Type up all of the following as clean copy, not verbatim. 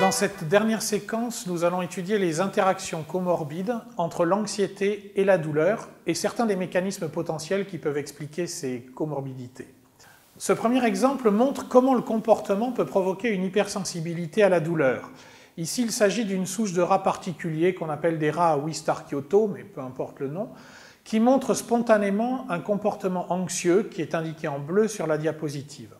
Dans cette dernière séquence, nous allons étudier les interactions comorbides entre l'anxiété et la douleur et certains des mécanismes potentiels qui peuvent expliquer ces comorbidités. Ce premier exemple montre comment le comportement peut provoquer une hypersensibilité à la douleur. Ici, il s'agit d'une souche de rats particulier qu'on appelle des rats à Wistar-Kyoto, mais peu importe le nom, qui montre spontanément un comportement anxieux qui est indiqué en bleu sur la diapositive.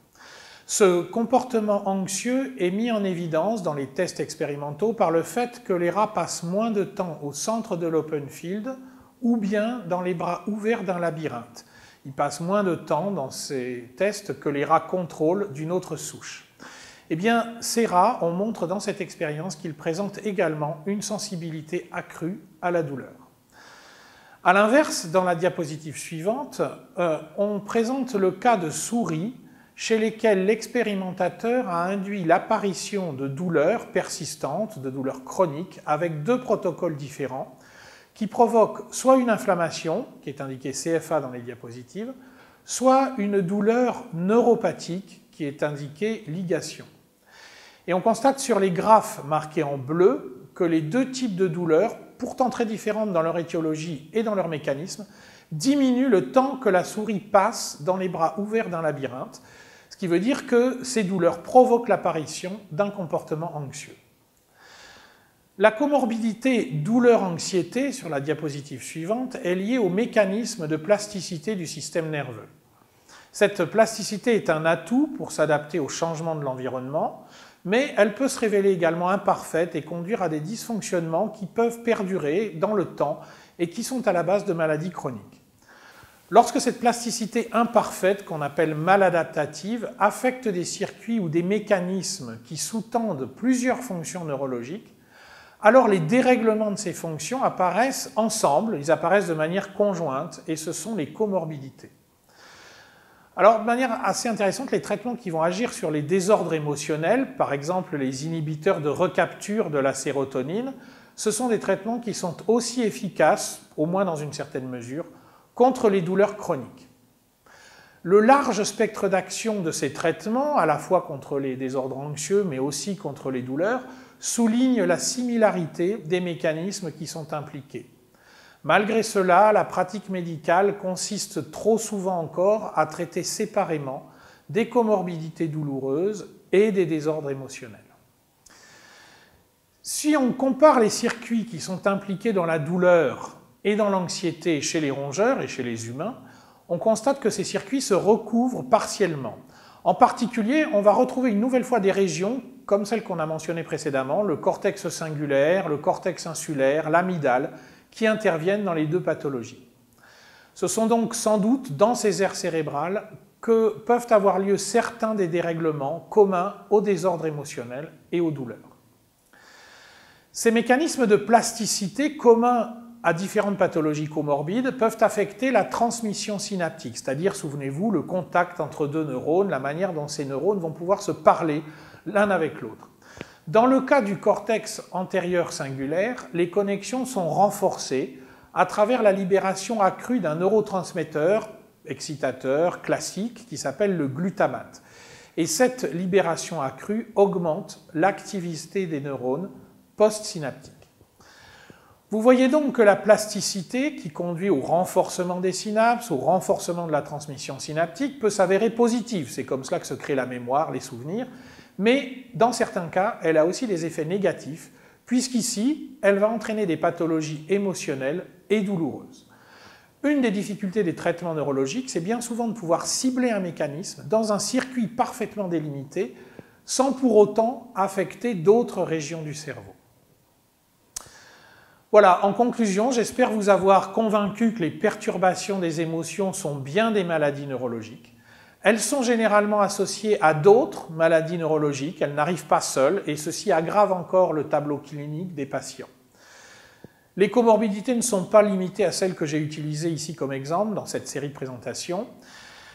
Ce comportement anxieux est mis en évidence dans les tests expérimentaux par le fait que les rats passent moins de temps au centre de l'open field ou bien dans les bras ouverts d'un labyrinthe. Ils passent moins de temps dans ces tests que les rats contrôle d'une autre souche. Eh bien, ces rats, on montre dans cette expérience qu'ils présentent également une sensibilité accrue à la douleur. A l'inverse, dans la diapositive suivante, on présente le cas de souris chez lesquels l'expérimentateur a induit l'apparition de douleurs persistantes, de douleurs chroniques, avec deux protocoles différents qui provoquent soit une inflammation, qui est indiquée CFA dans les diapositives, soit une douleur neuropathique, qui est indiquée ligation. Et on constate sur les graphes marqués en bleu que les deux types de douleurs, pourtant très différentes dans leur étiologie et dans leur mécanisme, diminuent le temps que la souris passe dans les bras ouverts d'un labyrinthe, ce qui veut dire que ces douleurs provoquent l'apparition d'un comportement anxieux. La comorbidité douleur-anxiété, sur la diapositive suivante, est liée au mécanisme de plasticité du système nerveux. Cette plasticité est un atout pour s'adapter aux changements de l'environnement, mais elle peut se révéler également imparfaite et conduire à des dysfonctionnements qui peuvent perdurer dans le temps et qui sont à la base de maladies chroniques. Lorsque cette plasticité imparfaite, qu'on appelle maladaptative, affecte des circuits ou des mécanismes qui sous-tendent plusieurs fonctions neurologiques, alors les dérèglements de ces fonctions apparaissent ensemble, ils apparaissent de manière conjointe, et ce sont les comorbidités. Alors, de manière assez intéressante, les traitements qui vont agir sur les désordres émotionnels, par exemple les inhibiteurs de recapture de la sérotonine, ce sont des traitements qui sont aussi efficaces, au moins dans une certaine mesure, contre les douleurs chroniques. Le large spectre d'action de ces traitements, à la fois contre les désordres anxieux, mais aussi contre les douleurs, souligne la similarité des mécanismes qui sont impliqués. Malgré cela, la pratique médicale consiste trop souvent encore à traiter séparément des comorbidités douloureuses et des désordres émotionnels. Si on compare les circuits qui sont impliqués dans la douleur et dans l'anxiété chez les rongeurs et chez les humains, on constate que ces circuits se recouvrent partiellement. En particulier, on va retrouver une nouvelle fois des régions, comme celles qu'on a mentionnées précédemment, le cortex cingulaire, le cortex insulaire, l'amygdale, qui interviennent dans les deux pathologies. Ce sont donc sans doute dans ces aires cérébrales que peuvent avoir lieu certains des dérèglements communs aux désordres émotionnels et aux douleurs. Ces mécanismes de plasticité communs à différentes pathologies comorbides peuvent affecter la transmission synaptique, c'est-à-dire, souvenez-vous, le contact entre deux neurones, la manière dont ces neurones vont pouvoir se parler l'un avec l'autre. Dans le cas du cortex antérieur cingulaire, les connexions sont renforcées à travers la libération accrue d'un neurotransmetteur excitateur classique qui s'appelle le glutamate. Et cette libération accrue augmente l'activité des neurones postsynaptiques. Vous voyez donc que la plasticité qui conduit au renforcement des synapses, au renforcement de la transmission synaptique, peut s'avérer positive. C'est comme cela que se crée la mémoire, les souvenirs. Mais dans certains cas, elle a aussi des effets négatifs, puisqu'ici, elle va entraîner des pathologies émotionnelles et douloureuses. Une des difficultés des traitements neurologiques, c'est bien souvent de pouvoir cibler un mécanisme dans un circuit parfaitement délimité, sans pour autant affecter d'autres régions du cerveau. Voilà, en conclusion, j'espère vous avoir convaincu que les perturbations des émotions sont bien des maladies neurologiques. Elles sont généralement associées à d'autres maladies neurologiques, elles n'arrivent pas seules et ceci aggrave encore le tableau clinique des patients. Les comorbidités ne sont pas limitées à celles que j'ai utilisées ici comme exemple dans cette série de présentations.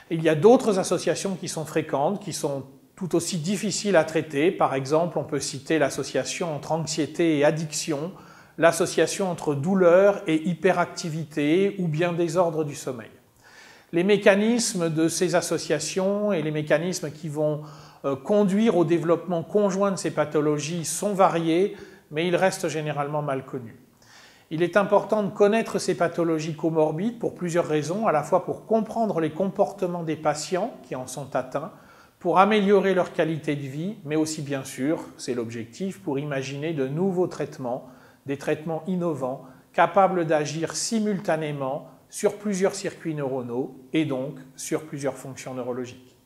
Il y a d'autres associations qui sont fréquentes, qui sont tout aussi difficiles à traiter. Par exemple, on peut citer l'association entre anxiété et addiction, l'association entre douleur et hyperactivité ou bien désordre du sommeil. Les mécanismes de ces associations et les mécanismes qui vont conduire au développement conjoint de ces pathologies sont variés, mais ils restent généralement mal connus. Il est important de connaître ces pathologies comorbides pour plusieurs raisons, à la fois pour comprendre les comportements des patients qui en sont atteints, pour améliorer leur qualité de vie, mais aussi bien sûr, c'est l'objectif, pour imaginer de nouveaux traitements, des traitements innovants, capables d'agir simultanément sur plusieurs circuits neuronaux et donc sur plusieurs fonctions neurologiques.